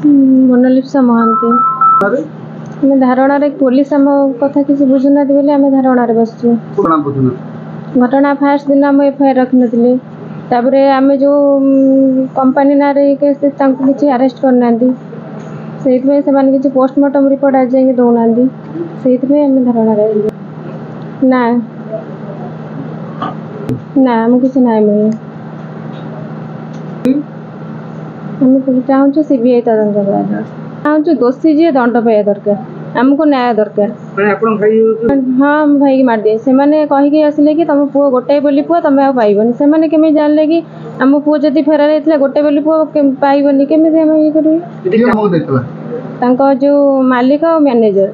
Mona Lisa Mahanti आम धारण police आम कथा किसी बुझुना बोली आम धारण बसचु। घटना फास्ट दिन आम एफआईआर रखी नी आम जो कंपानी ना किसी अरेस्ट करना से पोस्टमार्टम रिपोर्ट आज जाए दौना से धारण ना ना आम किसी ना मिले आम चाहूँ सीबीआई तदंत चाहूँ दोषी जी दंड पाया दरकार आमको न्याय दरकार। हाँ भाई की मारदिए से कहीकि आसिले कि तुम पुओ गोटाए बोली पुओ तुम आ पाइबनी से केमी जानले कि आम पुओ जदि फेरार होता गोटे बोली पुओ पाइबनी केमी ये कर जो मालिक और मैनेजर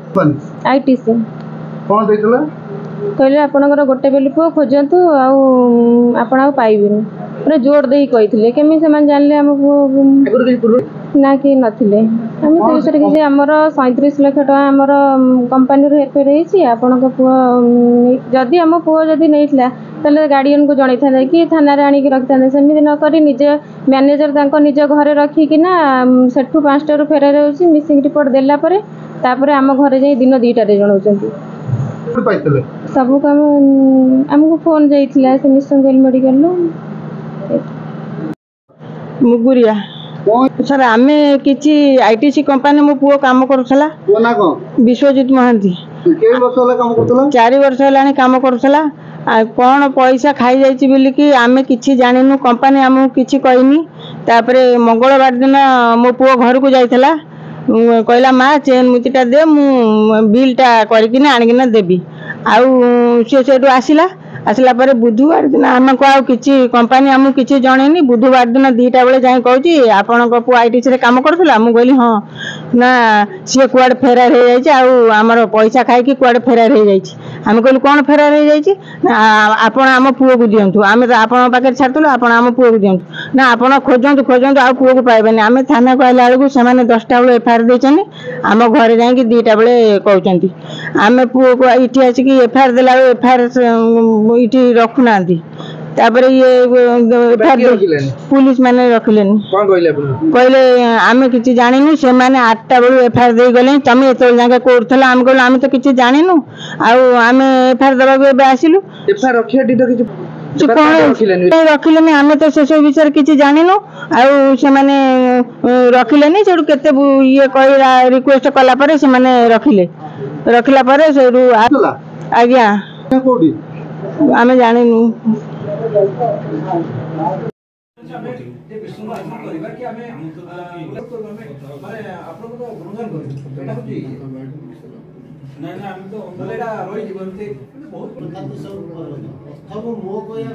आईटीसी कहले आपणकर गोटे बोली पुओ खोजतु आप पाइबेनि पूरा जोर दे कही केमी से जानले आम पुओ ना कि नथिले आम से विषय किसी आमर 37 लाख टका आमर कंपानी हेरफेर होपण पुओ जदि आम पुओ जदि नहीं ताले गार्डियन को जन था कि थाना आणिक रखी था सेमती नक निजे मैनेजर निज घर रखिकिना सेठू 5टा फेरार हो मिसिंग रिपोर्ट देलापर आम घर जाए दिन 2टारे जनाऊँ सब कम आमको फोन जाइए से मिशन मेडिकल मुगुरिया सर आम किसी आईटीसी कंपानी मो पुओ काम करुला विश्वजित महांती 4 वर्ष है काम करुला कौन पैसा खाई जाइए आम कि जानू कंपानी आमको किसी कहनी मंगलवार दिन मो पुओ घर को जाइला कहला माँ चेन मुतीटा दे मु बिलटा करके आणिकिना देवी आउ आसला आसला पर बुधवार दिन आम को किसी कंपानी आमको किसी जनईनी बुधवार दिन 2टा बेले जाए कहूँ आपण पुओ आईटीसी काम करुला मुझे कहली हाँ ना सी कुआडे फेरार हो जाए आमर पैसा खाई कुआडे फेरार हो जाए आम कहलु कौन फेरार हो जाए आपण आम पुओ को दिंतु आम तो आपण पाखे छाड़ू आप आम पुओ को दिंतु ना आप खोजतु खोजतु आ पुओ को पाइबेनि आम थाना को आइला बेलू से 10टा बेले एफआईआर देते आम घर जाकि 2टा बेले कहते आम पुओ को ये आसिक एफआईआर देला एफआईआर ये रखुना पुलिस मैंने रखिले कहले आम कि जानू से 8टा बेलू एफआईआर दे गले तुम एत जाए कौन आम कहलु आम तो किसी जानू आम एफआईआर देवा आसिलु रखिले आम तो से सब विषय किसी जानू रखिले से ये कह रिक्वेस्ट कलापर से रखिले रखिला आज्ञा आम जानू सब मो कहया